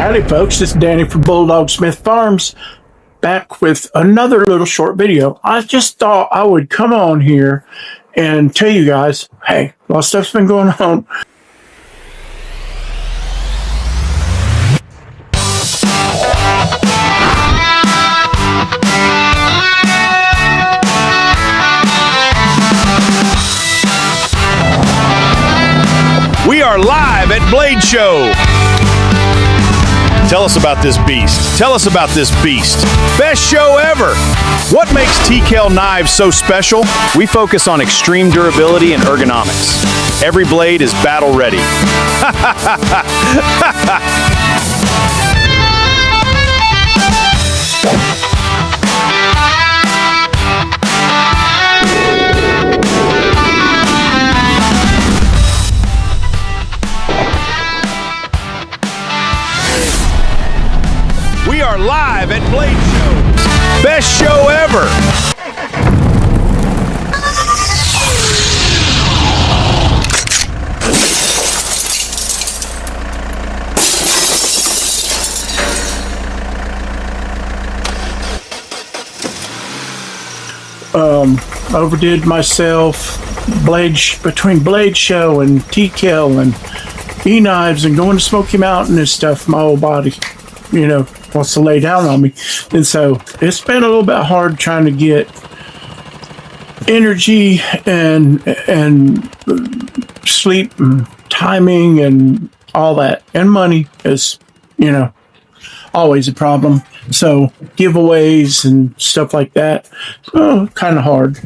Howdy folks, this is Danny from BullDogSmithFarms, back with another little short video. I just thought I would come on here and tell you guys, hey, a lot of stuff's been going on. We are live at Blade Show. Tell us about this beast. Tell us about this beast. Best show ever. What makes TKL knives so special? We focus on extreme durability and ergonomics. Every blade is battle ready. We are live at Blade Show. Best show ever. Overdid myself between Blade Show and TKL and E-Knives and going to Smoky Mountain and stuff. My whole body, wants to lay down on me. And so it's been a little bit hard trying to get energy and sleep and timing and all that. And money is, always a problem. So giveaways and stuff like that, kind of hard,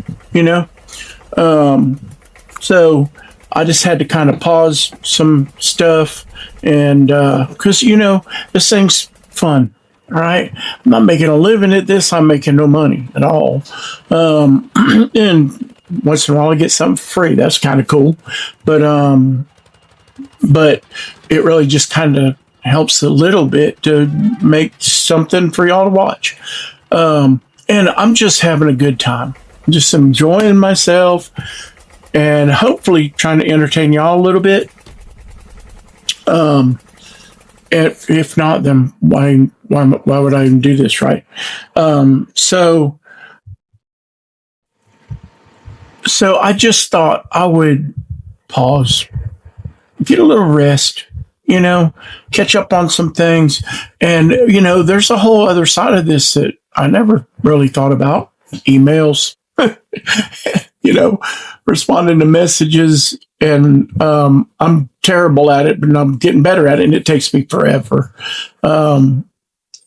So I just had to kind of pause some stuff and because, this thing's fun. All right, I'm not making a living at this. I'm making no money at all. And once in a while I get something free. That's kind of cool. But it really just kind of helps a little bit to make something for y'all to watch. And I'm just having a good time. Just enjoying myself and hopefully trying to entertain y'all a little bit. If not, then why would I even do this, right? So I just thought I would pause, get a little rest, catch up on some things. And, there's a whole other side of this that I never really thought about. Emails, responding to messages. And I'm terrible at it, but I'm getting better at it, and it takes me forever.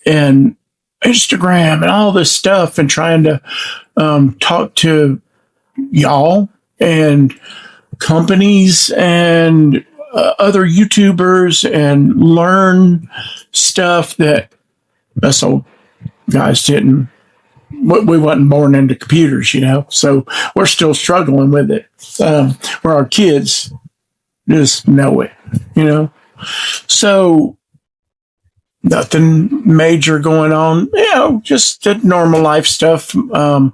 And Instagram and all this stuff, and trying to talk to y'all and companies and other YouTubers and learn stuff that us old guys didn't. We wasn't born into computers, so we're still struggling with it. Where our kids just know it, So nothing major going on, just the normal life stuff. My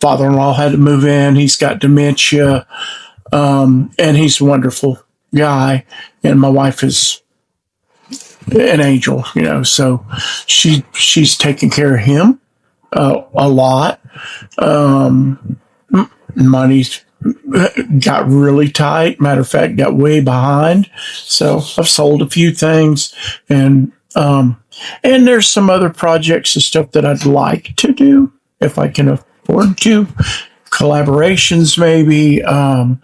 father-in-law had to move in. He's got dementia, and he's a wonderful guy. And my wife is an angel, so she's taking care of him a lot. Money's got really tight. Matter of fact, got way behind. So I've sold a few things, and there's some other projects and stuff that I'd like to do if I can afford to. Collaborations, maybe. I'm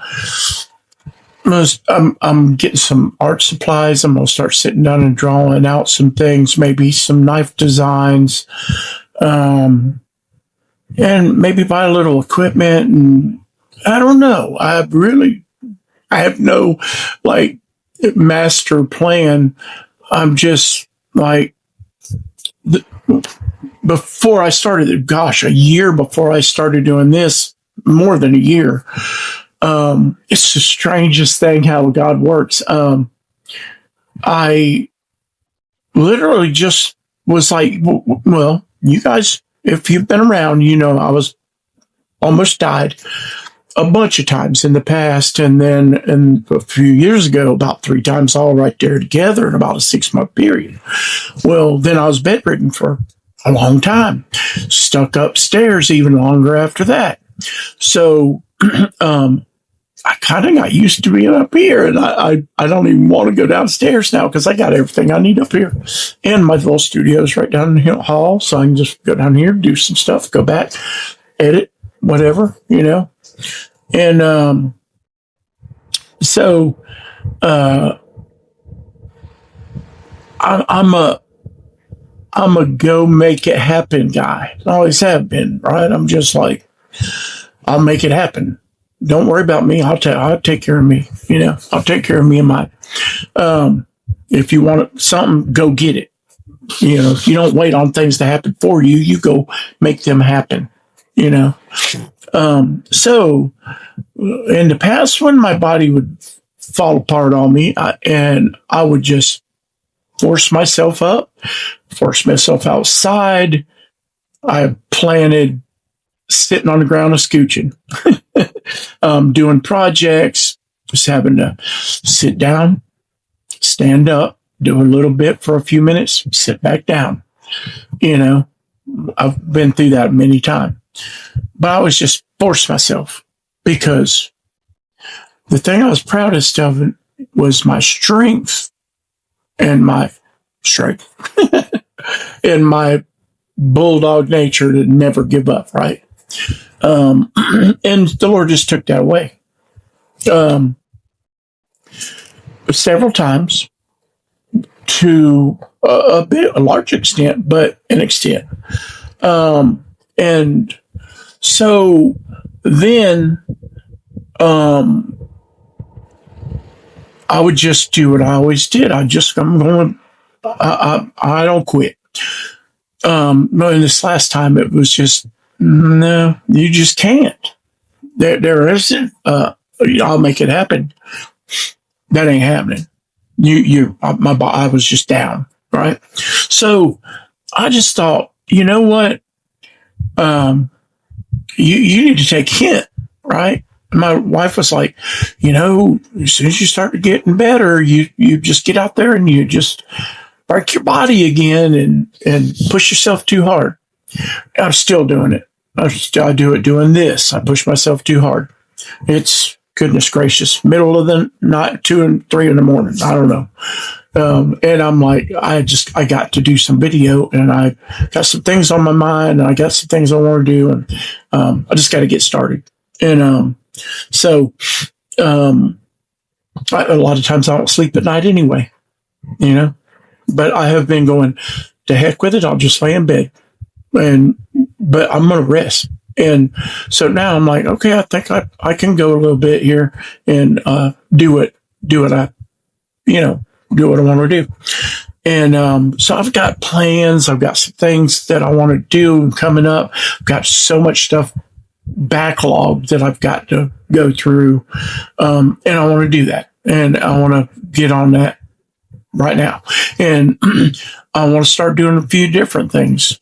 getting some art supplies. I'm going to start sitting down and drawing out some things, maybe some knife designs, and maybe buy a little equipment. And I don't know. I have no master plan. I'm just before I started, a year before I started doing this, more than a year. It's the strangest thing how God works. I literally just was like, well, you guys, if you've been around, I was almost died. a bunch of times in the past, and then a few years ago, about 3 times all right there together in about a 6-month period. Well, then I was bedridden for a long time, stuck upstairs even longer after that. So I kind of got used to being up here, and I don't even want to go downstairs now because I got everything I need up here. And my little studio is right down in the hall, so I can just go down here, do some stuff, go back, edit, whatever, And so I'm a go make it happen guy. I always have been, right? I'm just like, I'll make it happen. Don't worry about me. I'll take care of me. I'll take care of me and mine. If you want something, go get it. You don't wait on things to happen for you. You go make them happen. So in the past, when my body would fall apart on me, and I would just force myself up, force myself outside. I planted sitting on the ground and scooching, doing projects, just having to sit down, stand up, do a little bit for a few minutes, sit back down. I've been through that many times, but I was just forced myself because the thing I was proudest of was my strength and my and my bulldog nature to never give up, right? And the Lord just took that away. Several times to a large extent, but an extent. And so then I would just do what I always did. I don't quit. And this last time it was just, no, you just can't. There isn't, I'll make it happen. That ain't happening. I was just down, right? So I just thought, you know what? You need to take a hint, right? My wife was like, as soon as you start getting better, you just get out there and you just break your body again and push yourself too hard. I'm still doing it. I do it doing this. I push myself too hard. It's, goodness gracious, middle of the night, 2 and 3 in the morning. I don't know. And I'm like, I got to do some video, and I got some things on my mind, and I got some things I want to do, and I just got to get started. And so a lot of times I don't sleep at night anyway, but I have been going, to heck with it. I'll just lay in bed, but I'm going to rest. And so now I'm like, okay, I think I can go a little bit here and do what I want to do. And so I've got plans. I've got some things that I want to do coming up. I've got so much stuff backlogged that I've got to go through. And I want to do that. And I want to get on that right now. And I want to start doing a few different things,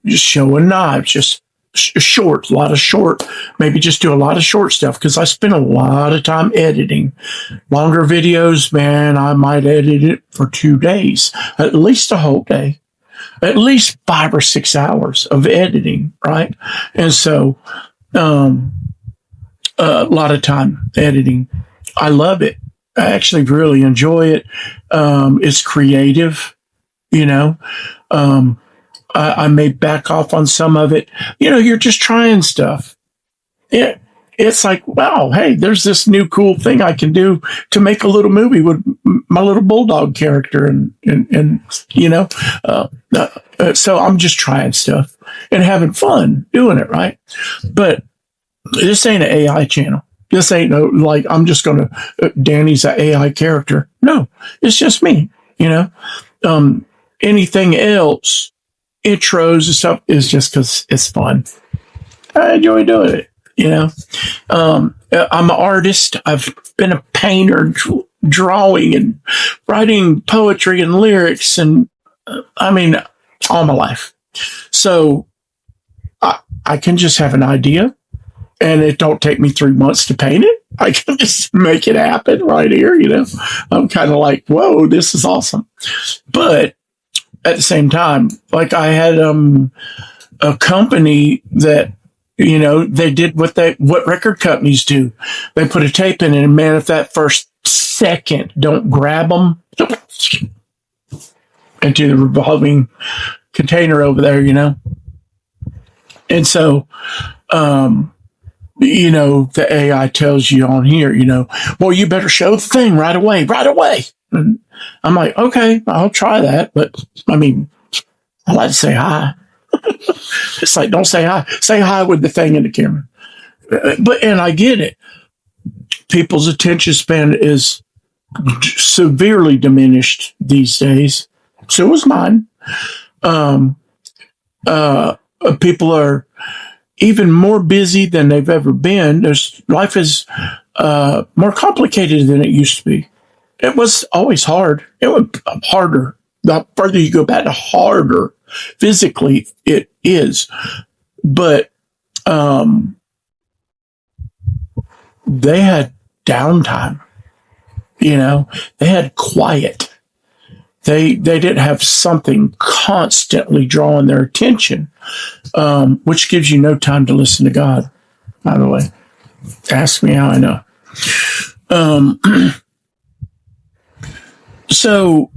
just showing knives, just short, a lot of short, maybe just do a lot of short stuff, because I spend a lot of time editing. Longer videos, man, I might edit it for 2 days, at least a whole day, at least 5 or 6 hours of editing, right? And so a lot of time editing. I love it. I actually really enjoy it. It's creative, I may back off on some of it. You're just trying stuff. It's like, wow, hey, there's this new cool thing I can do to make a little movie with my little bulldog character, so I'm just trying stuff and having fun doing it, right? But this ain't an AI channel. This ain't like I'm just gonna Danny's an AI character. No, it's just me. Anything else, intros and stuff, is just because it's fun. I enjoy doing it. I'm an artist. I've been a painter, drawing and writing poetry and lyrics, and all my life. So I can just have an idea, and it don't take me 3 months to paint it. I can just make it happen right here. I'm kind of like, whoa, this is awesome. But at the same time, like I had a company that, they did what record companies do. They put a tape in it, and man, if that first second don't grab them into the revolving container over there, And so, the AI tells you on here, well, you better show the thing right away. And I'm like, okay, I'll try that. But I mean, I like to say hi. It's like, don't say hi. Say hi with the thing in the camera. And I get it. People's attention span is severely diminished these days. So is mine. People are even more busy than they've ever been. Life is more complicated than it used to be. It was always hard. It was harder. The further you go back, the harder physically it is. But they had downtime. They had quiet. They didn't have something constantly drawing their attention, which gives you no time to listen to God, by the way. Ask me how I know. So,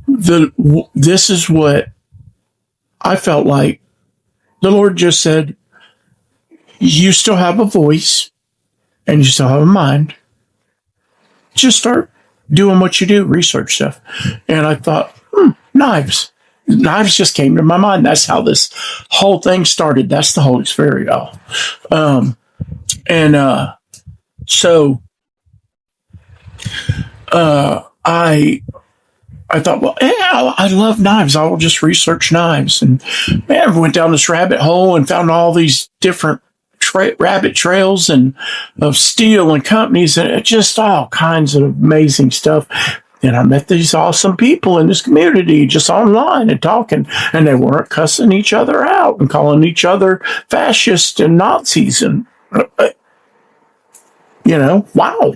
this is what I felt like. The Lord just said, you still have a voice and you still have a mind. Just start doing what you do, research stuff. And I thought, knives. Knives just came to my mind. That's how this whole thing started. That's the Holy Spirit, y'all. So I thought, well, yeah, I love knives. I will just research knives. And man, I went down this rabbit hole and found all these different rabbit trails and of steel and companies, and just all kinds of amazing stuff. And I met these awesome people in this community just online and talking, and they weren't cussing each other out and calling each other fascists and Nazis. And, wow.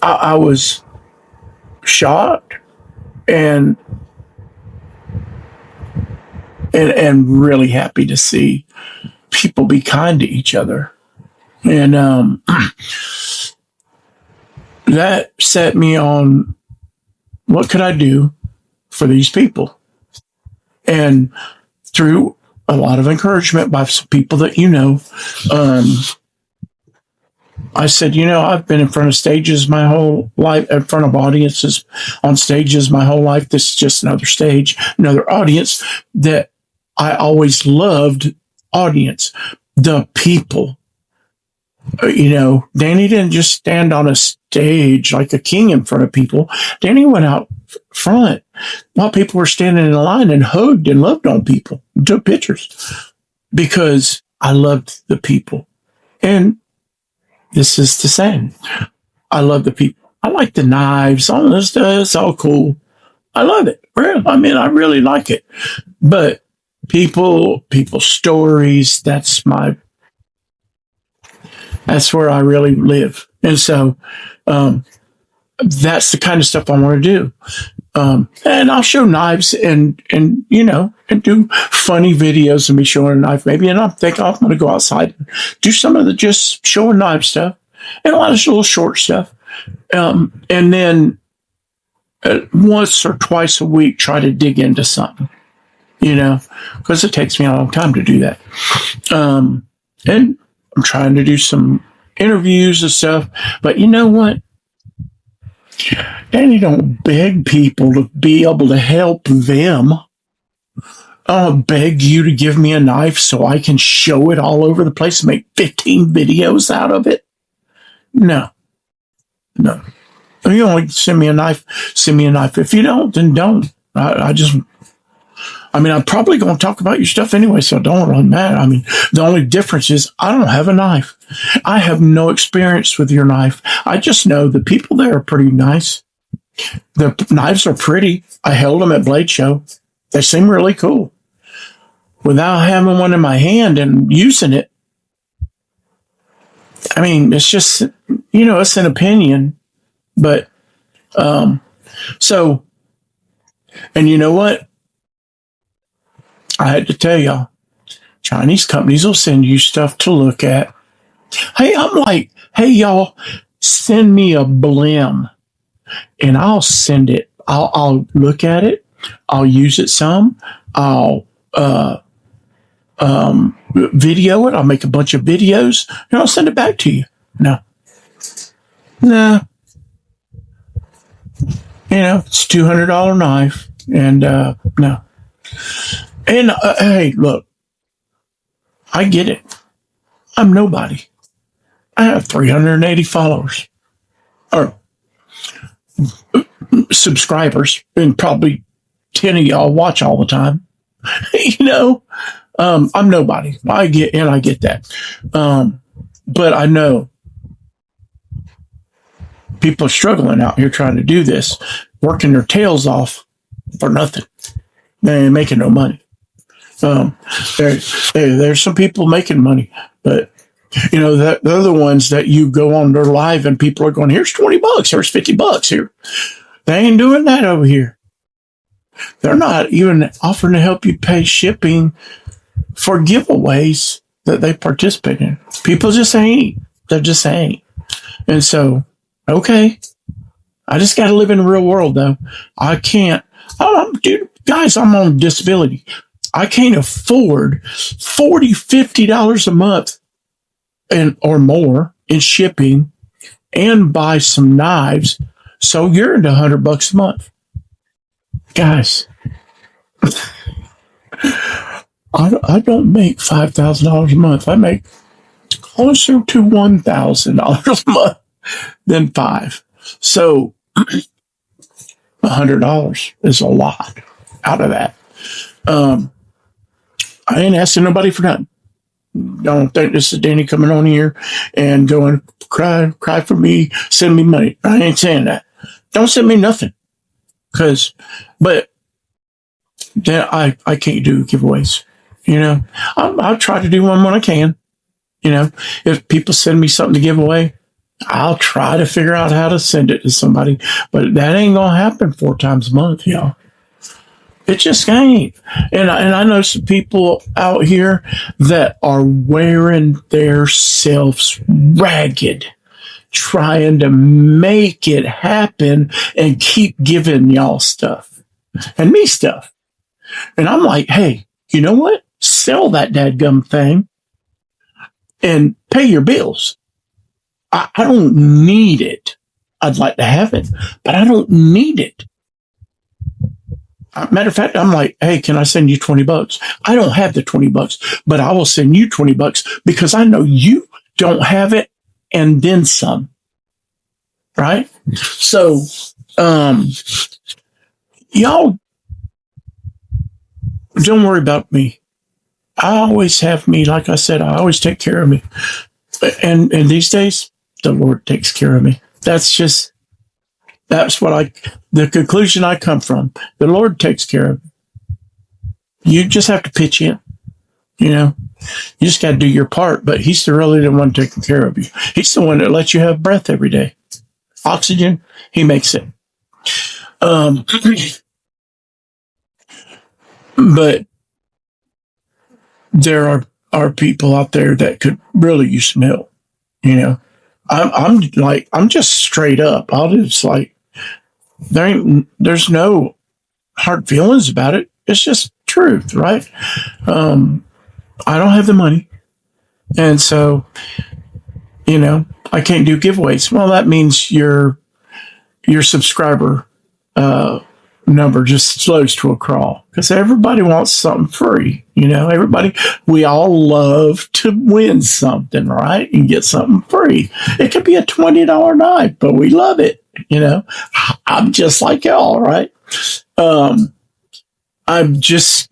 I was shocked and really happy to see people be kind to each other. And that set me on what could I do for these people. And through a lot of encouragement by some people that I said, I've been in front of stages my whole life, in front of audiences on stages my whole life. This is just another stage, another audience that I always loved. Audience, the people. Danny didn't just stand on a stage like a king in front of people. Danny went out front while people were standing in line and hugged and loved on people, took pictures, because I loved the people. And this is the same. I love the people. I like the knives. All this stuff. It's all cool. I love it. I really like it. But people stories, that's where I really live. And so that's the kind of stuff I want to do. And I'll show knives and do funny videos of me showing a knife maybe. And I'm thinking I'm going to go outside and do some of the just showing knife stuff and a lot of little short stuff. And then once or twice a week, try to dig into something, because it takes me a long time to do that. And I'm trying to do some interviews and stuff, but you know what? Danny don't beg people to be able to help them. I'll beg you to give me a knife so I can show it all over the place and make 15 videos out of it. No. If you only send me a knife, send me a knife. If you don't, then don't. I'm probably going to talk about your stuff anyway, so it don't really matter. The only difference is I don't have a knife. I have no experience with your knife. I just know the people there are pretty nice. The knives are pretty. I held them at Blade Show. They seem really cool. Without having one in my hand and using it, I mean, it's just, it's an opinion. But, so, and you know what? I had to tell y'all, Chinese companies will send you stuff to look at. Hey, I'm like, hey, y'all, send me a blim and I'll send it. I'll look at it. I'll use it some. I'll video it. I'll make a bunch of videos and I'll send it back to you. No. Nah. It's $200 knife. And no. And hey, look, I get it. I'm nobody. I have 380 followers or subscribers, and probably 10 of y'all watch all the time. I'm nobody. I get that. But I know people are struggling out here trying to do this, working their tails off for nothing. They ain't making no money. There's some people making money, but they're the ones that you go on their live and people are going, here's $20, here's $50 here. They ain't doing that over here. They're not even offering to help you pay shipping for giveaways that they participate in. People just ain't. They just ain't. And so, okay, I just got to live in the real world, though. I can't. Guys, I'm on disability. I can't afford $40, $50 a month or more in shipping and buy some knives. So you're into $100 a month. Guys, I don't make $5,000 a month. I make closer to $1,000 a month than $5,000. So $100 is a lot out of that. I ain't asking nobody for nothing. Don't think this is Danny coming on here and going, cry for me, send me money. I ain't saying that. Don't send me nothing. But then I can't do giveaways. I'll try to do one when I can. If people send me something to give away, I'll try to figure out how to send it to somebody. But that ain't going to happen 4 times a month, y'all. It just ain't. And I know some people out here that are wearing themselves ragged, trying to make it happen and keep giving y'all stuff and me stuff. And I'm like, hey, you know what? Sell that dadgum thing and pay your bills. I don't need it. I'd like to have it, but I don't need it. Matter of fact, I'm like, hey, can I send you $20? I don't have the $20, but I will send you $20 because I know you don't have it and then some. Right? So, y'all don't worry about me. I always have me. Like I said, I always take care of me. And these days, the Lord takes care of me. That's the conclusion I come from. The Lord takes care of me. You just have to pitch in. You just got to do your part, but He's really the one taking care of you. He's the one that lets you have breath every day. Oxygen, He makes it. But there are people out there that could really use some help. I'm just straight up. I'll just like, there's no hard feelings about it. It's just truth, right? I don't have the money. And so, I can't do giveaways. Well, that means your subscriber number just slows to a crawl because everybody wants something free. We all love to win something, right? And get something free. It could be a $20 knife, but we love it. I'm just like y'all, right? I'm just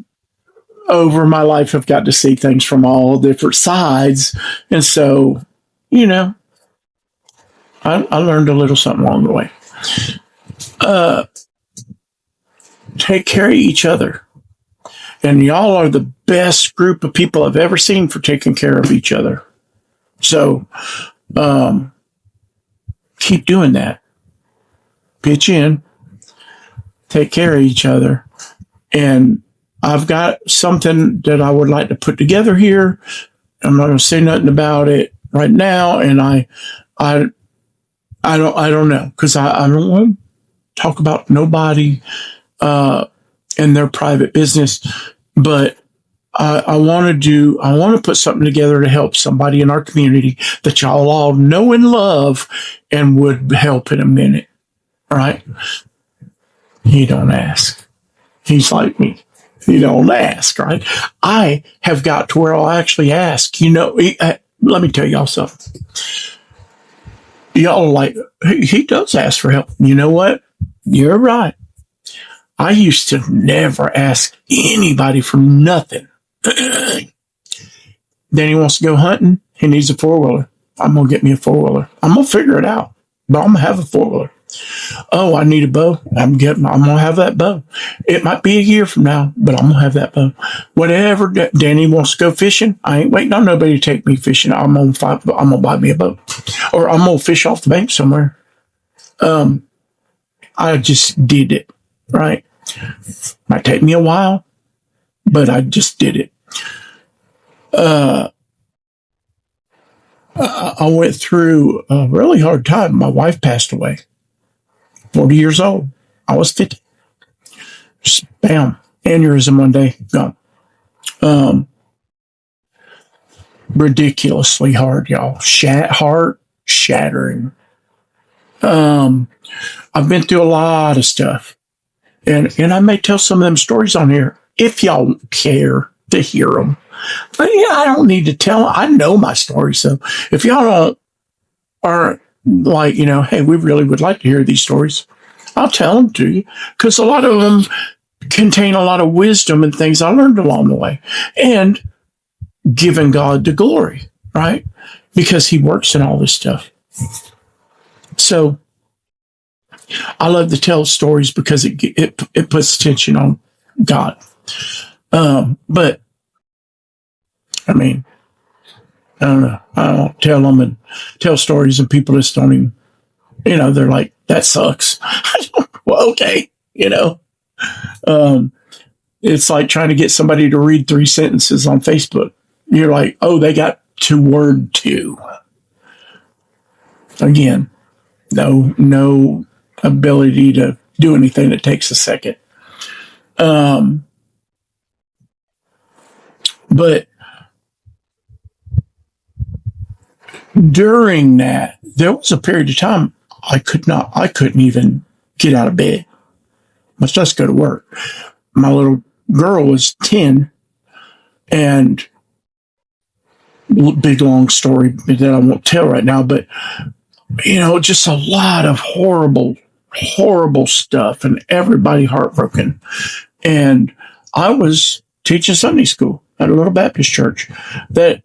over my life have got to see things from all different sides. And so, I learned a little something along the way. Take care of each other. And y'all are the best group of people I've ever seen for taking care of each other. So keep doing that. Pitch in, take care of each other. And I've got something that I would like to put together here. I'm not going to say nothing about it right now, and I don't know, because I don't want to talk about nobody and their private business, but I want to put something together to help somebody in our community that y'all all know and love and would help in a minute. All right? He don't ask. He's like me. He don't ask, right? I have got to where I'll actually ask. Let me tell y'all something. Y'all are like, he does ask for help. You know what? You're right. I used to never ask anybody for nothing. Then he wants to go hunting. He needs a four-wheeler. I'm going to get me a four-wheeler. I'm going to figure it out, but I'm going to have a four-wheeler. Oh, I need a bow. I'm going to have that bow. It might be a year from now, but I'm going to have that bow. Whatever Danny wants to go fishing, I ain't waiting on nobody to take me fishing. I'm going to buy me a boat, or I'm going to fish off the bank somewhere. I just did it, right? Might take me a while, but I just did it. I went through a really hard time. My wife passed away. 40 years old. I was 50. Just bam, aneurysm one day, gone. Ridiculously hard, y'all. Heart shattering. I've been through a lot of stuff, and I may tell some of them stories on here if y'all care to hear them. But yeah, I don't need to tell. I know my story, so if y'all aren't like, hey, we really would like to hear these stories, I'll tell them to you, because a lot of them contain a lot of wisdom and things I learned along the way, and giving God the glory, right? Because He works in all this stuff. So I love to tell stories because it puts attention on God. But I mean, I don't know. I don't tell them and tell stories, and people just don't even, they're like, that sucks. Well, okay. It's like trying to get somebody to read 3 sentences on Facebook. You're like, oh, they got to word 2. Again, no ability to do anything that takes a second. But during that, there was a period of time I couldn't even get out of bed, much less go to work. My little girl was 10, and big long story that I won't tell right now, but just a lot of horrible stuff, and everybody heartbroken. And I was teaching Sunday school at a little Baptist church that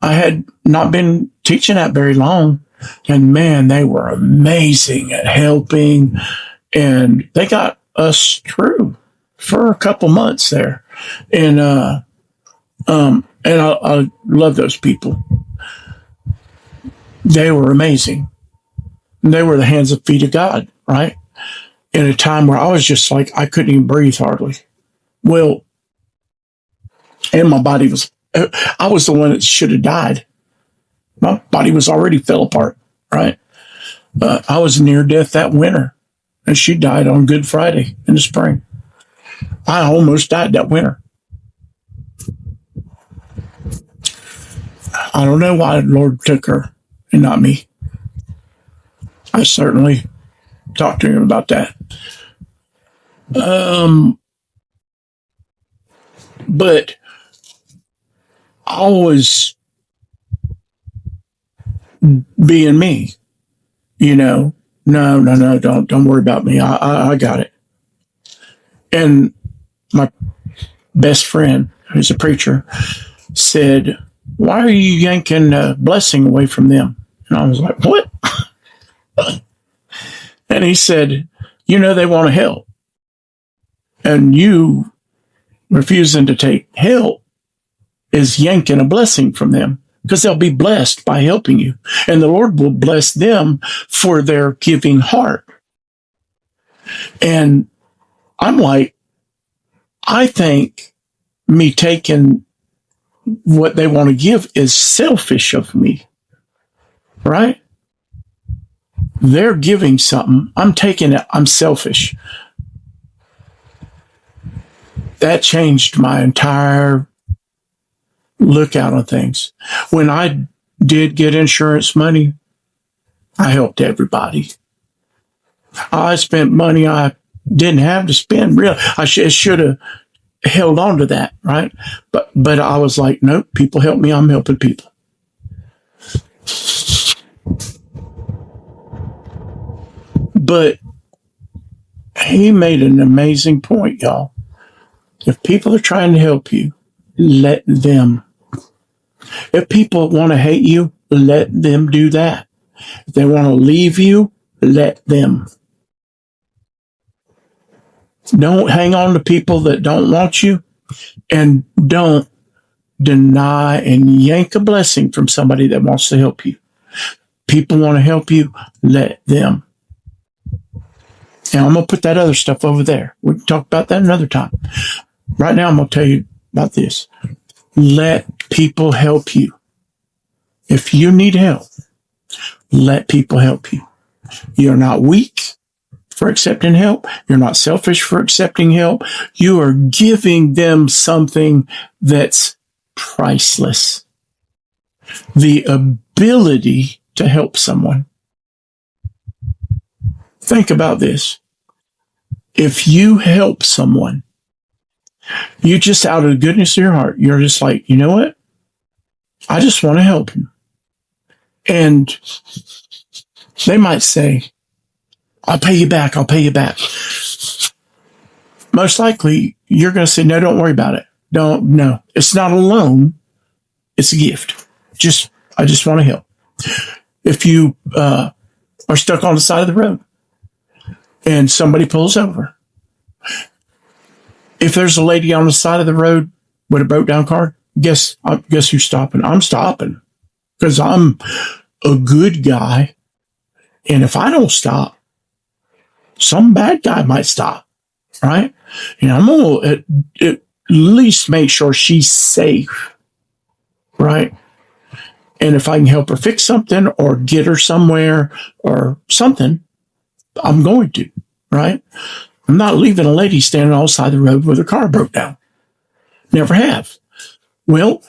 I had not been teaching at very long. And man, they were amazing at helping, and they got us through for a couple months there. And I love those people. They were amazing. They were the hands and feet of God, right? In a time where I was just like, I couldn't even breathe hardly. Well, and my body I was the one that should have died. My body was already fell apart, right? I was near death that winter, and she died on Good Friday in the spring. I almost died that winter. I don't know why the Lord took her and not me. I certainly talked to him about that. But I was being me, No, don't worry about me. I got it. And my best friend, who's a preacher, said, why are you yanking blessing away from them? And I was like, what? And he said, they want to help. And you Refusing to take help is yanking a blessing from them, because they'll be blessed by helping you. And the Lord will bless them for their giving heart. And I'm like, I think me taking what they want to give is selfish of me, right? They're giving something. I'm taking it. I'm selfish. That changed my entire lookout on things. When I did get insurance money, I helped everybody. I spent money I didn't have to spend. Really, I should have held on to that, right? But I was like, nope, people help me, I'm helping people. But he made an amazing point, y'all. If people are trying to help you, let them. If people want to hate you, let them do that. If they want to leave you, let them. Don't hang on to people that don't want you, and don't deny and yank a blessing from somebody that wants to help you. People want to help you, let them. And I'm going to put that other stuff over there. We can talk about that another time. Right now, I'm going to tell you about this. Let people help you. If you need help, let people help you. You're not weak for accepting help. You're not selfish for accepting help. You are giving them something that's priceless. The ability to help someone. Think about this. If you help someone, you just out of the goodness of your heart, you're just like, you know what? I just want to help him. And they might say, I'll pay you back. I'll pay you back. Most likely, you're going to say, no, don't worry about it. No, it's not a loan. It's a gift. I just want to help. If you are stuck on the side of the road and somebody pulls over, if there's a lady on the side of the road with a broke down car, guess who's stopping? I'm stopping, because I'm a good guy. And if I don't stop, some bad guy might stop, right? And I'm going to at least make sure she's safe, right? And if I can help her fix something or get her somewhere or something, I'm going to, right? I'm not leaving a lady standing on the side of the road with her car broke down. Never have. Well,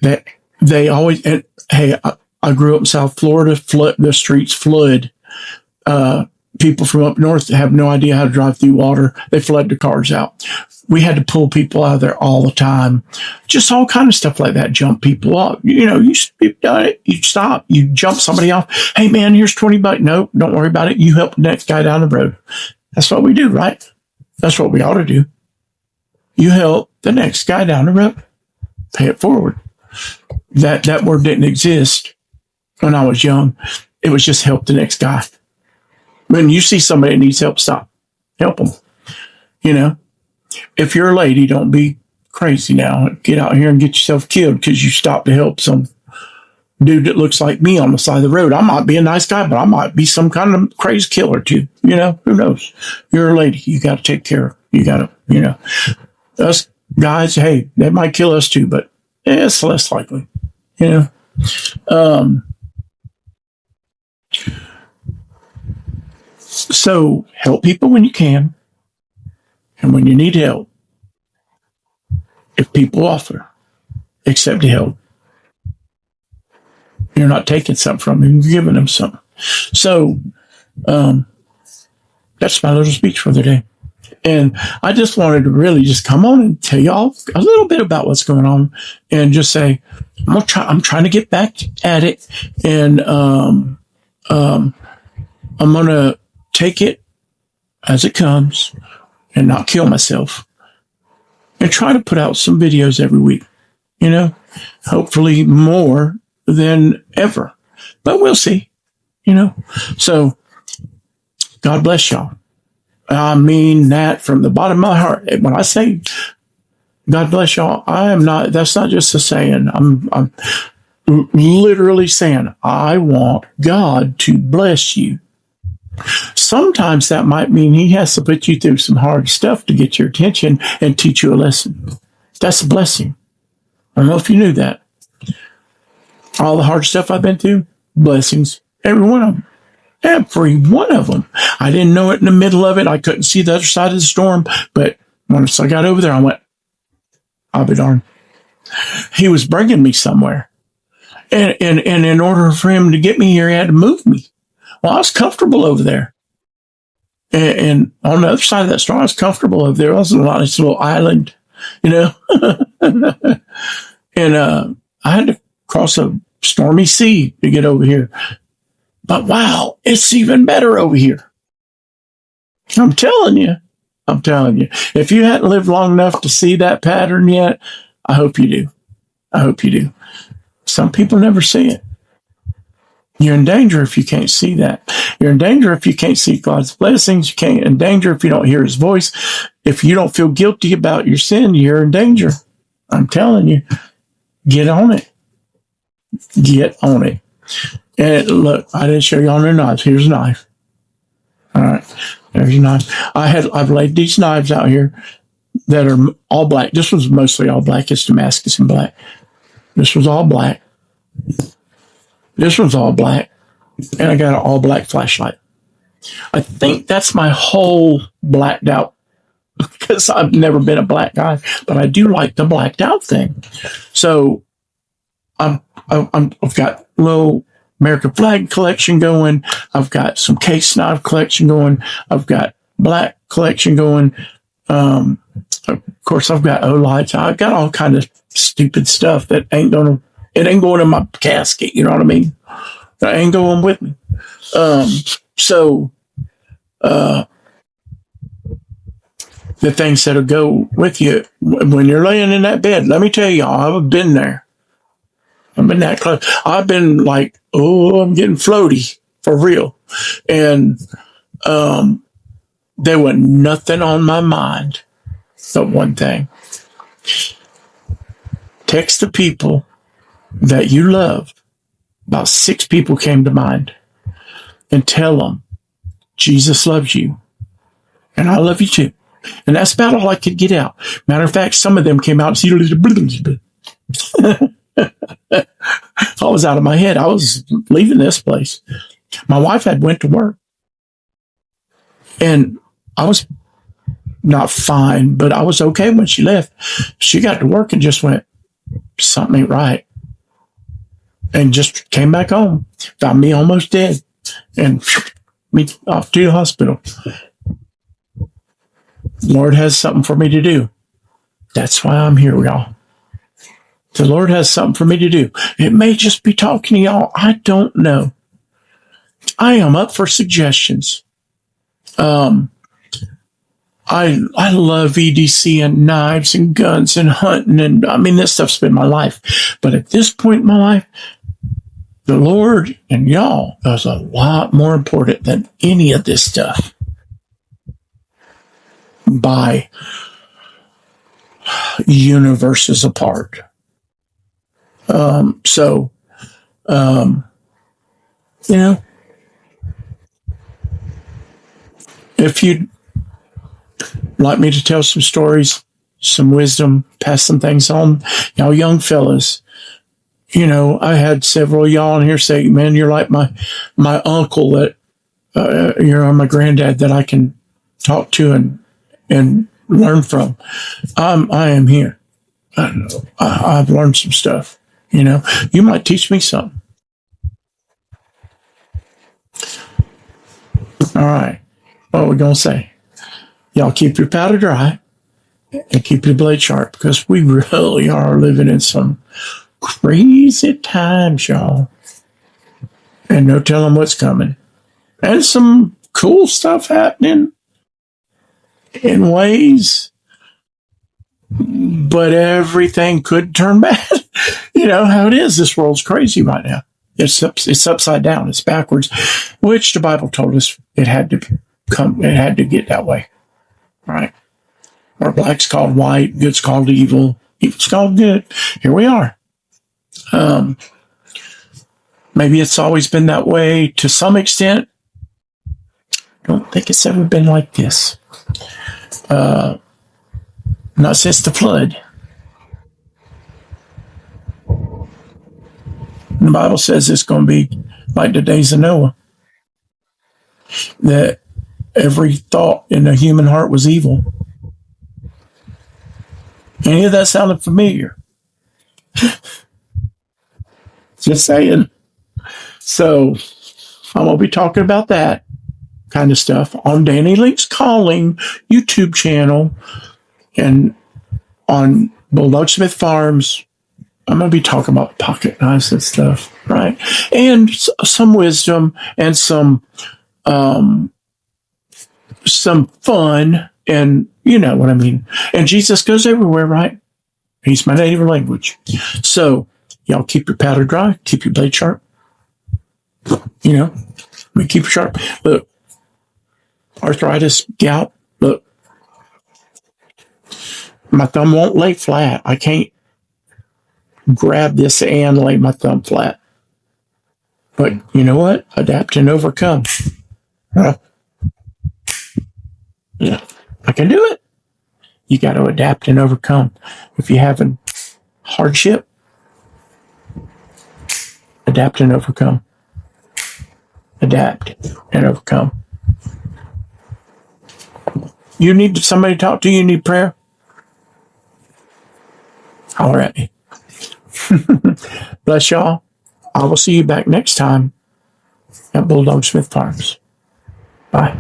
that they always, and hey, I grew up in South Florida. The streets flood. People from up north have no idea how to drive through water. They flood the cars out. We had to pull people out of there all the time. Just all kind of stuff like that. Jump people up. You've done it. You stop. You jump somebody off. Hey, man, here's $20. No, don't worry about it. You help the next guy down the road. That's what we do, right? That's what we ought to do. You help the next guy down the road. Pay it forward. That word didn't exist when I was young. It was just help the next guy. When you see somebody that needs help, stop. Help them. If you're a lady, don't be crazy now. Get out here and get yourself killed because you stopped to help some dude that looks like me on the side of the road. I might be a nice guy, but I might be some kind of crazy killer too. Who knows? You're a lady. You got to take care of. You got to, us guys, hey, they might kill us too, but it's less likely, So help people when you can. And when you need help, if people offer, accept the help. You're not taking something from them, you're giving them something. So that's my little speech for the day. And I just wanted to really just come on and tell y'all a little bit about what's going on and just say, I'm trying to get back at it. And I'm going to take it as it comes and not kill myself, and try to put out some videos every week, hopefully more than ever, but we'll see, so God bless y'all. I mean that from the bottom of my heart. When I say God bless y'all. I am not, that's not just a saying. I'm literally saying, I want God to bless you. Sometimes that might mean he has to put you through some hard stuff to get your attention and teach you a lesson. That's a blessing. I don't know if you knew that. All the hard stuff I've been through, blessings. Every one of them. Every one of them. I didn't know it in the middle of it. I couldn't see the other side of the storm. But once I got over there, I went, I'll be darned. He was bringing me somewhere. And in order for him to get me here, he had to move me. Well, I was comfortable over there. And on the other side of that storm, I was comfortable over there. It was a nice little island, you know. And I had to cross a stormy sea to get over here. But wow, it's even better over here. I'm telling you. If you hadn't lived long enough to see that pattern yet, I hope you do. I hope you do. Some people never see it. You're in danger if you can't see that. You're in danger if you can't see God's blessings. You can't in danger if you don't hear his voice. If you don't feel guilty about your sin, you're in danger. I'm telling you, get on it. Get on it. And look, I didn't show you on the knives. Here's a knife. All right. There's your knife. I've laid these knives out here that are all black. This was mostly all black. It's Damascus and black. This was all black. This one's all black. And I got an all black flashlight. I think that's my whole blacked out, because I've never been a black guy, but I do like the blacked out thing. So I've got a little American flag collection going. I've got some case knife collection going. I've got black collection going. Of course, I've got lije. I've got all kind of stupid stuff that ain't going in my casket. You know what I mean? That ain't going with me. The things that'll go with you when you're laying in that bed. Let me tell y'all, I've been there. I've been that close. I've been like, oh, I'm getting floaty for real. And there was nothing on my mind but one thing. Text the people that you love. About 6 people came to mind. And tell them, Jesus loves you. And I love you too. And that's about all I could get out. Matter of fact, some of them came out and I was out of my head. I was leaving this place. My wife had went to work. And I was not fine, but I was okay when she left. She got to work and just went, something ain't right. And just came back home. Found me almost dead. And me off to the hospital. Lord has something for me to do. That's why I'm here, y'all. The Lord has something for me to do. It may just be talking to y'all. I don't know. I am up for suggestions. I love EDC and knives and guns and hunting. And I mean, this stuff's been my life. But at this point in my life, the Lord and y'all is a lot more important than any of this stuff. By universes apart. You know, if you'd like me to tell some stories, some wisdom, pass some things on, y'all young fellas, you know, I had several of y'all in here say, man, you're like my uncle that, you're my granddad that I can talk to and learn from. I am here. I don't know. I've learned some stuff. You know, you might teach me something. All right. What are we going to say? Y'all keep your powder dry and keep your blade sharp, because we really are living in some crazy times, y'all. And no telling what's coming. And some cool stuff happening in ways, but everything could turn bad. You know how it is. This world's crazy right now. It's upside down. It's backwards, which the Bible told us it had to come. It had to get that way, right? where black's called white, good's called evil, evil's called good. Here we are. Maybe it's always been that way to some extent. Don't think it's ever been like this. Not since the flood. The Bible says it's going to be like the days of Noah. That every thought in the human heart was evil. Any of that sounded familiar? Just saying. So I'm going to be talking about that kind of stuff on Danny Link's Calling YouTube channel and on BullDogSmithFarms. I'm going to be talking about pocket knives and stuff, right? And some wisdom and some fun, and you know what I mean. And Jesus goes everywhere, right? He's my native language. So y'all keep your powder dry, keep your blade sharp. You know, keep it sharp. Look, arthritis, gout. Look, my thumb won't lay flat. I can't grab this and lay my thumb flat. But you know what? Adapt and overcome. Yeah, I can do it. You got to adapt and overcome. If you're having hardship, adapt and overcome. Adapt and overcome. You need somebody to talk to, you need prayer? Holler at me. Bless y'all. I will see you back next time at BullDogSmithFarms. Bye.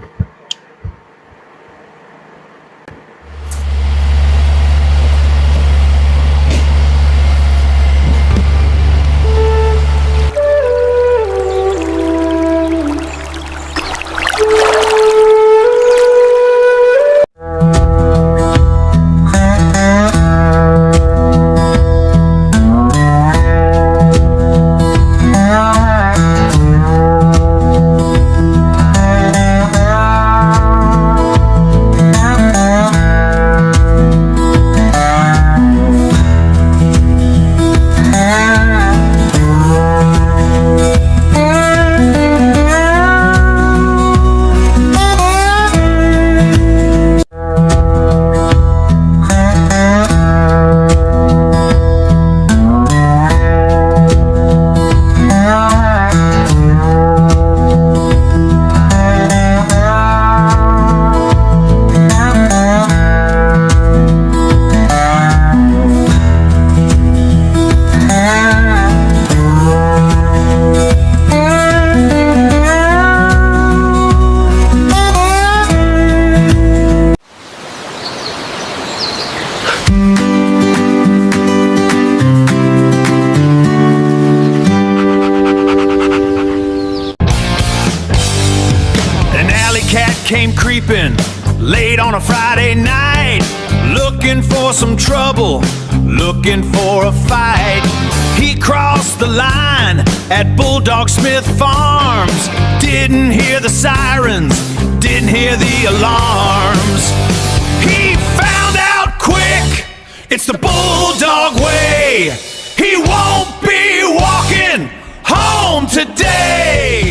Came creeping late on a Friday night, looking for some trouble, looking for a fight. He crossed the line at BullDogSmithFarms, didn't hear the sirens, didn't hear the alarms. He found out quick, it's the Bulldog way. He won't be walking home today.